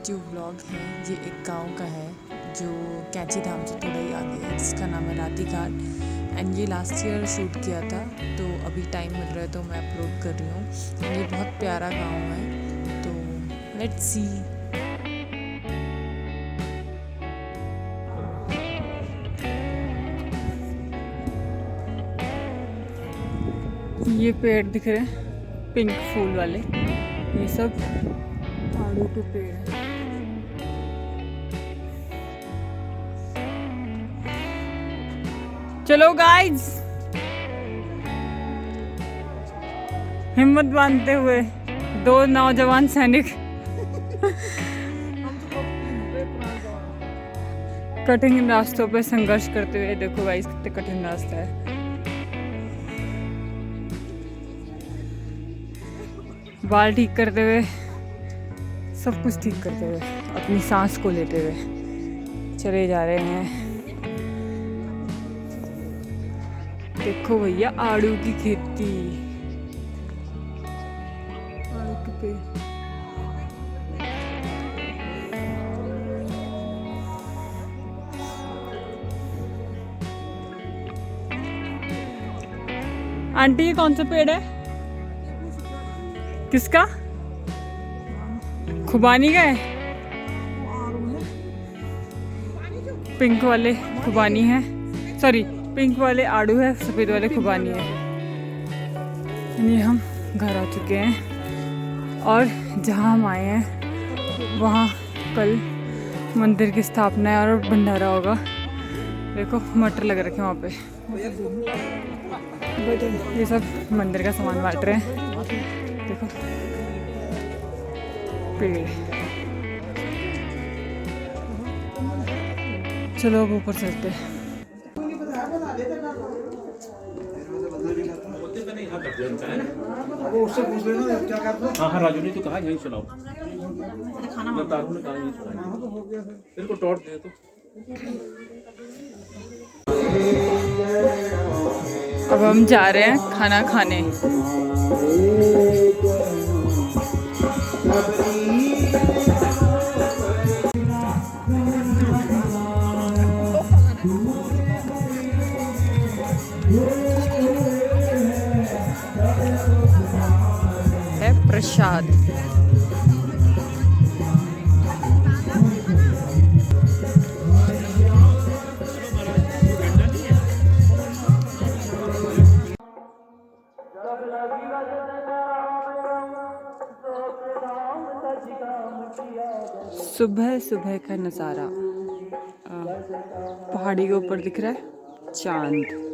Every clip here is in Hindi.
जो व्लॉग है ये एक गांव का है जो कैंची धाम से थोड़ा ही आगे है, जिसका नाम है राती घाट। एंड ये लास्ट ईयर शूट किया था, तो अभी टाइम मिल रहा है तो मैं अपलोड कर रही हूँ। ये बहुत प्यारा गांव है, तो लेट्स सी। ये पेड़ दिख रहे हैं पिंक फूल वाले, ये सब आड़ू के पेड़ हैं। चलो गाइस, हिम्मत बांधते हुए दो नौजवान सैनिक कठिन रास्तों पे संघर्ष करते हुए। देखो गाइस कितने कठिन रास्ता है। बाल ठीक करते हुए, सब कुछ ठीक करते हुए, अपनी सांस को लेते हुए चले जा रहे हैं। देखो भैया आड़ू की खेती, आड़ू के पेड़। आंटी ये कौन सा पेड़ है? किसका? खुबानी का है। पिंक वाले खुबानी है, सॉरी पिंक वाले आड़ू है, सफ़ेद वाले खुबानी है। ये हम घर आ चुके हैं और जहाँ हम आए हैं वहाँ कल मंदिर की स्थापना है और भंडारा होगा। देखो मटर लग रखे हैं वहाँ पे। ये सब मंदिर का सामान बांट रहे हैं। देखो पेड़। चलो अब ऊपर चलते हैं। उससे पूछ लेना क्या करना। हाँ हाँ, राजू ने तो कहा यही सुनाओ। तारू ने कहा यही सुनाओ। तेरे को टॉर्च दे तो। अब हम जा रहे हैं खाना खाने। है प्रसाद। सुबह सुबह का नज़ारा, पहाड़ी के ऊपर दिख रहा है चांद।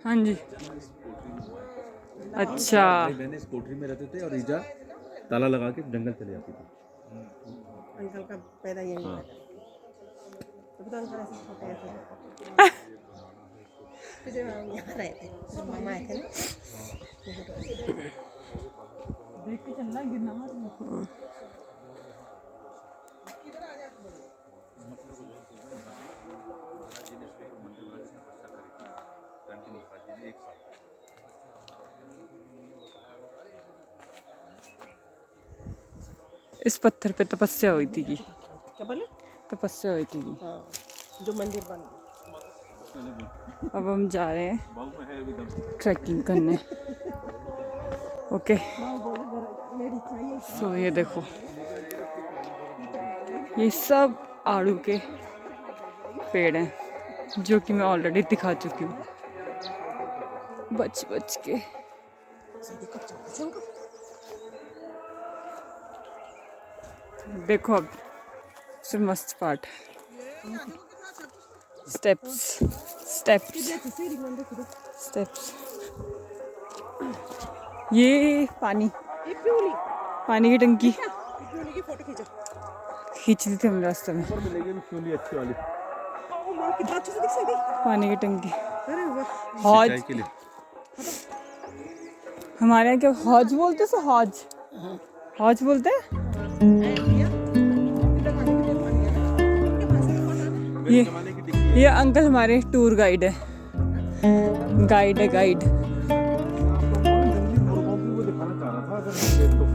हाँ जी, अच्छा। मैंने इस कोठरी में रहते थे और ईजा ताला लगा के जंगल चले जाती थी। अंकल का पैदा यही हुआ था। तो अंकल ऐसे छोटे ऐसे फिर जब हम यहाँ रहे थे, जब मामा आए थे ना, देख के चलना, गिरना मत। इस पत्थर पे तपस्या हुई थी। क्या बोले? तपस्या हुई थी। हाँ, जो मंदिर बन गया। अब हम जा रहे हैं ट्रैकिंग करने। ओके, सो ये देखो, ये सब आड़ू के पेड़ हैं जो कि मैं ऑलरेडी दिखा चुकी हूँ। बच बच के। देखो अब सबसे मस्त पार्ट, स्टेप्स स्टेप्स स्टेप्स। ये पानी, पानी की टंकी की फोटो खींचो। खींच दी थी हम रास्ते में। ऊपर मिलेगी भी फ्यूली अच्छी वाली। ओ मां कितना अच्छे से दिख सकती है। पानी की टंकी, अरे वाह। हौज सिंचाई के लिए। हमारे यहाँ क्या हौज बोलते हैं? हौज, हौज बोलते हैं। मेरे जमाने की डिग्री है। ये अंकल हमारे टूर गाइड है, गाइड है गाइड। जंगली मुर्गों की वो दिखाना चाह रहा था, अगर हम देख तो।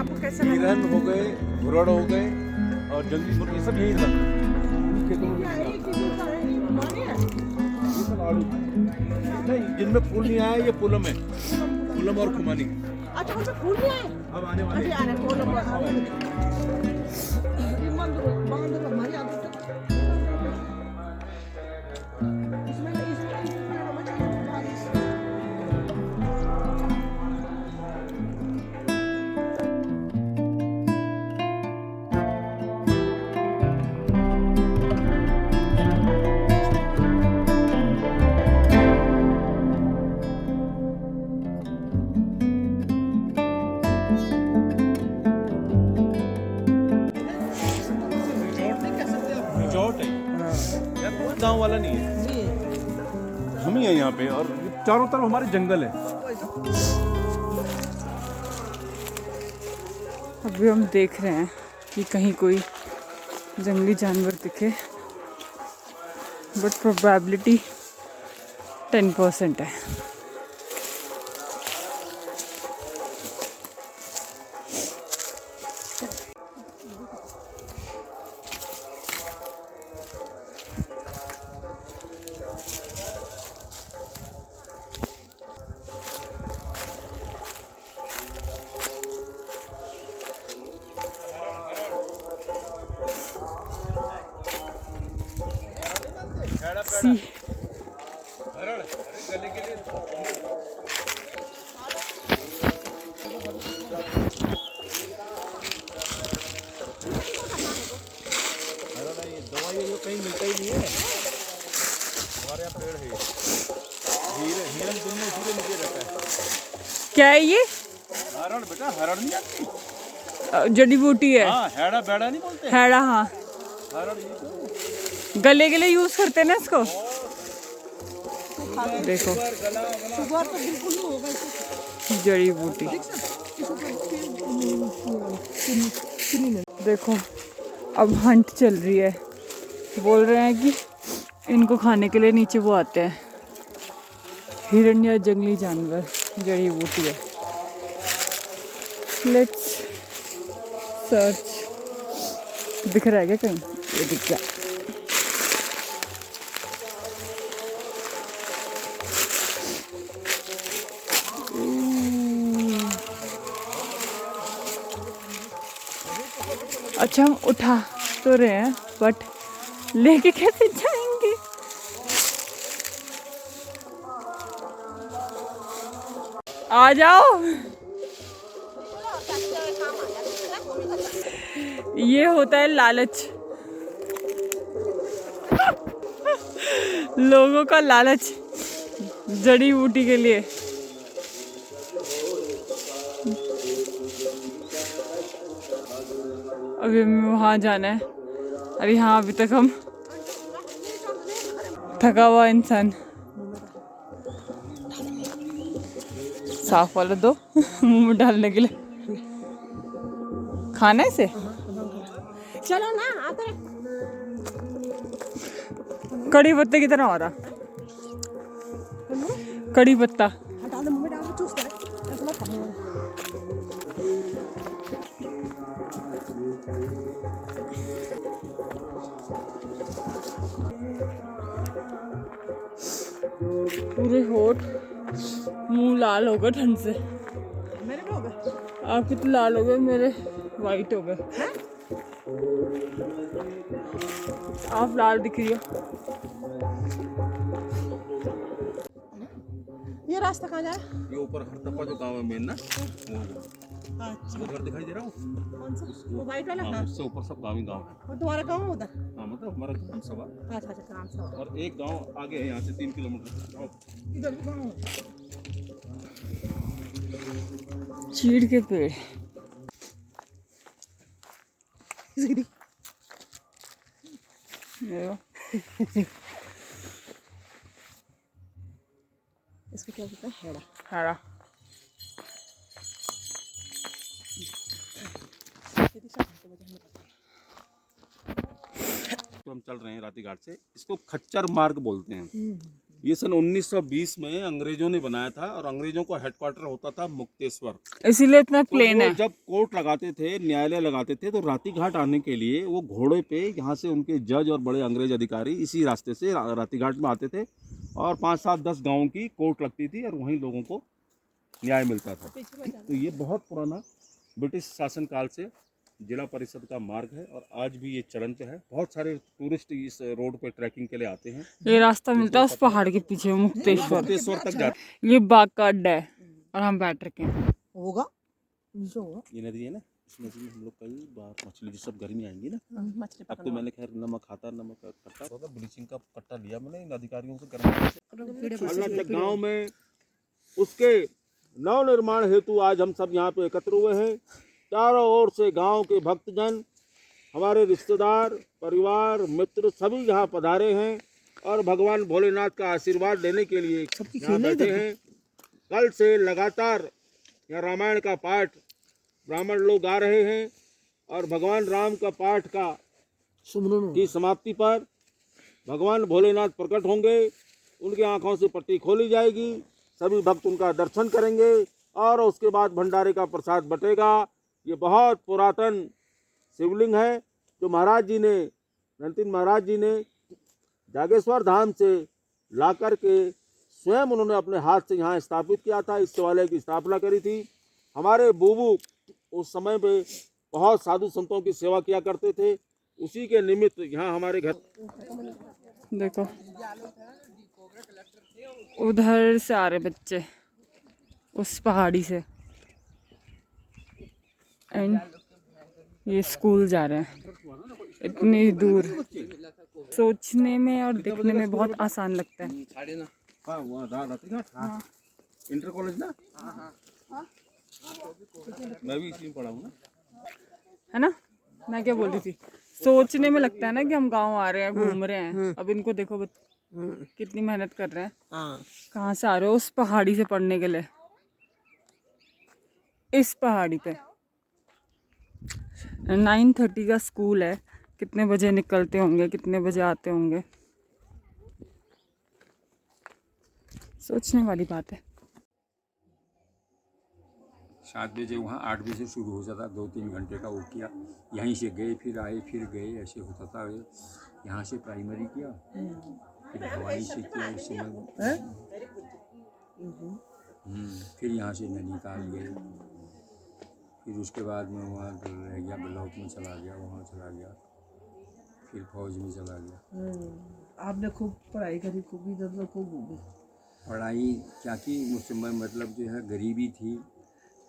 आपको कैसा लगा? हिरन हो गए, घुरड़ हो गए और जंगली मुर्गी सब यही था। खेतों में ये सब आड़ू। नहीं, जिनमें फूल नहीं आया ये पुलम है, पुलम और खुमानी। अच्छा कौन सा फूल भी है? अब आने वाले अभी आ रहा है फूल पर। रिजॉर्ट है यार, कोई गाँव वाला नहीं है। हम ही है यहाँ पे और चारों तरफ हमारे जंगल है। अभी हम देख रहे हैं कि कहीं कोई जंगली जानवर दिखे, बट प्रोबेबिलिटी 10% है। सी दवाई कहीं मिलता ही नहीं है। हमारे यहाँ पेड़ है, हिरन दिन में इसी के नीचे रहता है। क्या है ये? हरण बेटा, हरण नहीं आती। जड़ी बूटी है। हाँ, हैड़ा बैड़ा नहीं बोलते। हैड़ा, हाँ। हरण ये तो। गले के लिए यूज करते हैं ना इसको। देखो शुगर तो बिल्कुल नहीं होगा। जड़ी बूटी देखो। अब हंट चल रही है, बोल रहे हैं कि इनको खाने के लिए नीचे वो आते हैं, हिरन या जंगली जानवर। जड़ी बूटी है। Let's search. दिख रहा है क्या कहीं? ये दिख गया। अच्छा हम उठा तो रहे हैं, बट लेके कैसे जाएंगे? आ जाओ। ये होता है लालच, लोगों का लालच जड़ी बूटी के लिए। अभी हमें वहाँ जाना है। अरे हाँ, अभी तक हम थका हुआ इंसान। साफ वाला दो मुंह में डालने के लिए। खाना है इसे? चलो ना आते। कड़ी पत्ते की तरह हो रहा। कड़ी पत्ता हटा दो, मुंह में डाल के चूसते रहे। ऐसा मत करो। पूरे होठ मुंह लाल हो गए ठंड से। मेरे भी हो गए। आपके तो लाल हो गए, मेरे वाइट हो गए। आप लाल दिख रही हो। ये रास्ता कहाँ जा रहा है? ये ऊपर हरतप्पा जो गांव है मेन ना, अच्छा, वो घर दिखाई दे रहा हूँ, कौन सा? वो वाइट वाला? हाँ हाँ, उससे ऊपर सब गाँव ही गाँव है। और तुम्हारा गाँव है उधर? हाँ मतलब हमारा ग्राम सभा, अच्छा अच्छा, काम सा। और एक गांव आगे है यहाँ से 3 किलोमीटर। इधर भी गाँव है। चीड़ के पेड़। ये लो। इसको क्या बोलते हैं? हेड़ा। हरा। तो हम चल रहे हैं राती घाट से, इसको खच्चर मार्ग बोलते हैं। ये सन 1920 में अंग्रेजों ने बनाया था, और अंग्रेजों का हेडक्वार्टर होता था मुक्तेश्वर। इसीलिए इतना तो प्लेन वो है। जब कोर्ट लगाते थे, न्यायालय लगाते थे, तो राती घाट आने के लिए वो घोड़े पे यहाँ से उनके जज और बड़े अंग्रेज अधिकारी इसी रास्ते से राती घाट में आते थे, और 5, 7, 10 गाँव की कोर्ट लगती थी, और वहीं लोगों को न्याय मिलता था। तो ये बहुत पुराना ब्रिटिश शासन काल से जिला परिषद का मार्ग है, और आज भी ये चलन पे है। बहुत सारे टूरिस्ट इस रोड पे ट्रैकिंग के लिए आते हैं। ये रास्ता मिलता है उस पहाड़ के पीछे, मुक्तेश्वर। मुक्तेश्वर तक जाते ये बाग का अड्डा है और हम बैठ रखे हैं। होगा, नीचे होगा। हैं। ये नदी है ना, इस नदी में हम लोग कई बार मछली जी सब गर्मी आएंगी ना, मछली अब तो मैंने खैर नमक खाता, नमक का कट्टा होगा, ब्लीचिंग का कट्टा लिया मैंने इन अधिकारियों से गर्मी। गाँव में उसके नव निर्माण हेतु आज हम सब यहाँ पे एकत्र हुए हैं। चारों ओर से गांव के भक्तजन, हमारे रिश्तेदार, परिवार, मित्र सभी यहाँ पधारे हैं, और भगवान भोलेनाथ का आशीर्वाद लेने के लिए यहाँ बैठे हैं। कल से लगातार यहाँ रामायण का पाठ ब्राह्मण लोग गा रहे हैं, और भगवान राम का पाठ का की समाप्ति पर भगवान भोलेनाथ प्रकट होंगे। उनकी आंखों से पट्टी खोली जाएगी, सभी भक्त उनका दर्शन करेंगे, और उसके बाद भंडारे का प्रसाद बटेगा। ये बहुत पुरातन शिवलिंग है, जो महाराज जी ने, नंतिन महाराज जी ने जागेश्वर धाम से ला कर के स्वयं उन्होंने अपने हाथ से यहाँ स्थापित किया था। इस शिवालय की स्थापना करी थी। हमारे बूबू उस समय पे बहुत साधु संतों की सेवा किया करते थे, उसी के निमित्त यहाँ हमारे घर। देखो उधर से आ रहे बच्चे उस पहाड़ी से, एंड ये स्कूल जा रहे हैं इतनी दूर। सोचने में और दिखने में बहुत आसान लगता है। इंटर कॉलेज ना, मैं भी इसी में पढ़ा हूँ ना, है ना। मैं क्या बोल रही थी, सोचने में लगता है ना कि हम गांव आ रहे हैं, घूम रहे हैं। अब इनको देखो कितनी मेहनत कर रहे हैं। कहाँ से आ रहे हो? उस पहाड़ी से पढ़ने के लिए, इस पहाड़ी पे। 9:30 का स्कूल है। कितने बजे निकलते होंगे, कितने बजे आते होंगे, सोचने वाली बात है। 7 बजे वहाँ, 8 बजे शुरू हो जाता, 2-3 घंटे का वो किया। यहीं से गए, फिर आए, फिर गए, ऐसे होता था। यहाँ से प्राइमरी किया, फिर हवाई से किया उस समय। फिर यहाँ से नैनीताल गए, फिर उसके बाद में वहाँ रह गया, ब्लॉक में चला गया, वहाँ चला गया, फिर फौज में चला गया। आपने खूब पढ़ाई करी, खूब इधर खूब घूमी। पढ़ाई क्या की, उस समय मतलब जो है गरीबी थी,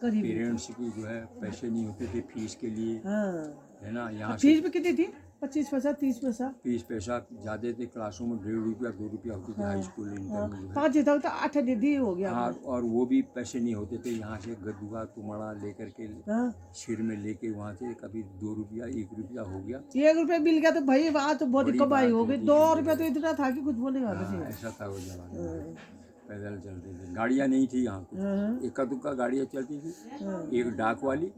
पेरेंट्स की जो है पैसे नहीं होते थे फीस के लिए, है ना। यहाँ फीस भी कितनी थी? 25 पैसा, 30 पैसा। फीस पैसा ज़्यादा थे, क्लासों में 1.5 रुपया 2 रुपया होती थी। हाई स्कूल इंटर में जो है 5 देता होता, 8 दे हो गया। हाँ, और वो भी पैसे नहीं होते थे। यहाँ से गदुआ तुमड़ा लेकर के सिर में लेके वहाँ से कभी 2 रुपया 1 रुपया हो गया, 1 रुपया मिल गया तो भाई वहाँ तो बहुत कमाई हो गई। 2 रुपया तो इतना था कि कुछ बोलेगा। ऐसा था वो जमाना। पैदल चलते थे, गाड़ियाँ नहीं थी यहाँ पे, इक्का दुक्का गाड़ियाँ चलती थी। एक डाक वाली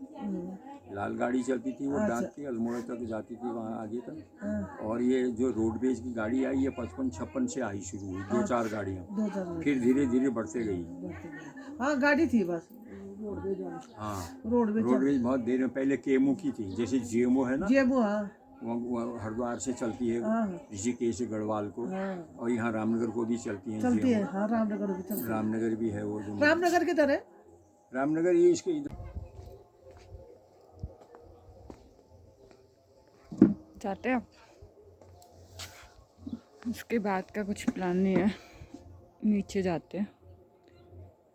लाल गाड़ी चलती थी, वो डाक के अल्मोड़ा तक जाती थी, वहाँ आगे तक। और ये जो रोडवेज की गाड़ी आई, ये 55-56 से आई शुरू हुई, 2-4 गाड़ियाँ, फिर धीरे धीरे बढ़ते गई। हाँ, गाड़ी थी बस। हाँ, रोडवेज बहुत देर में, पहले केमो की थी, जैसे जेमो है ना, जेमो। हाँ, वो हरिद्वार से चलती है हाँ। ऋषिकेश से गढ़वाल को, हाँ। और यहाँ रामनगर को भी चलती है। चलती है, हाँ रामनगर भी चलती है। रामनगर भी है वो जो रामनगर किधर है? रामनगर ये इसके इधर। जाते हैं। उसके बाद का कुछ प्लान नहीं है, नीचे जाते हैं।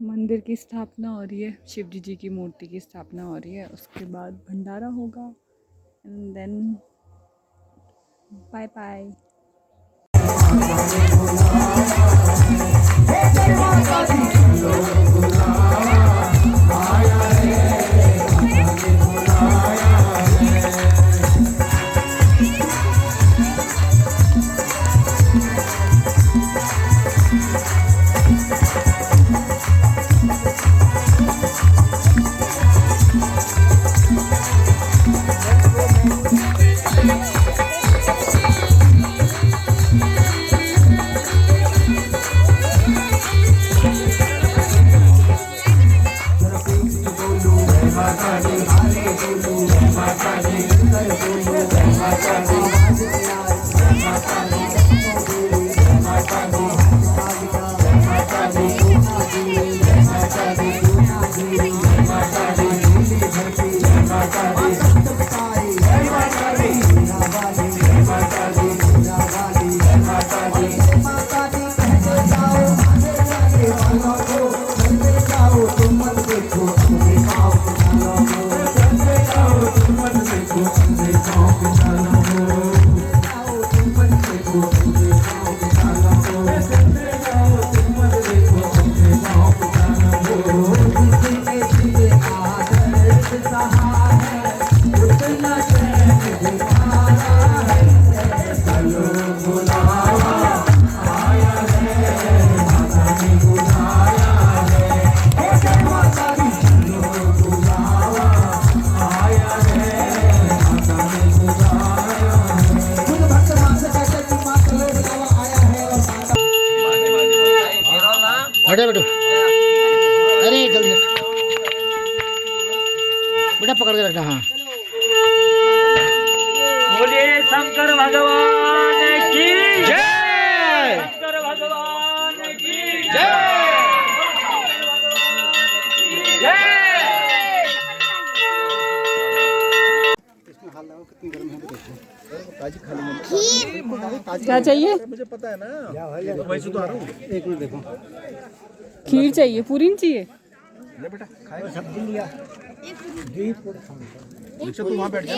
मंदिर की स्थापना हो रही है, शिव जी की मूर्ति की स्थापना हो रही है, उसके बाद भंडारा होगा एंड देन बाय बाय। हटे बेटो, अरे जल्दी हट बेटा, पकड़ के रखना। हाँ बोलिए शंकर भगवान की जय, शंकर भगवान की जय, जय। क्या चाहिए? मुझे पता है ना, वही से तो आ रहा हूँ। एक मिनट देखो, खीर चाहिए, पूरी नहीं चाहिए? ले बेटा, खाएगा। सब्जी लिया, दीक्षा तू वहाँ बैठ जा।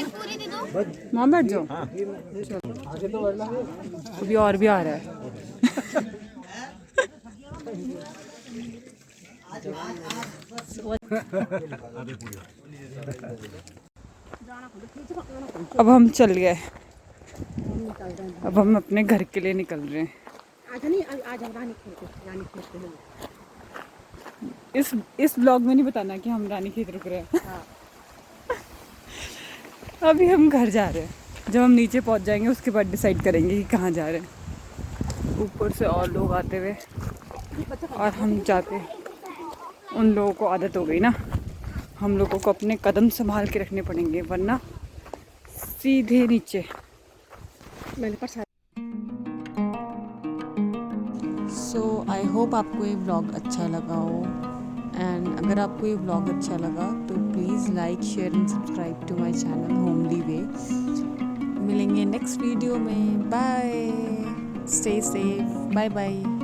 वहाँ बैठ जाओ। अभी और भी आ रहा है। अब हम चल गए, अब हम अपने घर के लिए निकल रहे हैं। आज नहीं, आज हम रानी खेत हैं। इस ब्लॉग में नहीं बताना कि हम रानी खेत रुक रहे हैं। हाँ। अभी हम घर जा रहे हैं, जब हम नीचे पहुंच जाएंगे उसके बाद डिसाइड करेंगे कि कहाँ जा रहे हैं। ऊपर से और लोग आते हुए और हम जाते, उन लोगों को आदत हो गई ना, हम लोगों को अपने कदम संभाल के रखने पड़ेंगे वरना सीधे नीचे। सो आई होप आपको ये व्लॉग अच्छा लगा हो, एंड अगर आपको ये व्लॉग अच्छा लगा तो please like, share and subscribe to my channel Homely Way. मिलेंगे नेक्स्ट वीडियो में। Bye, stay safe, bye bye.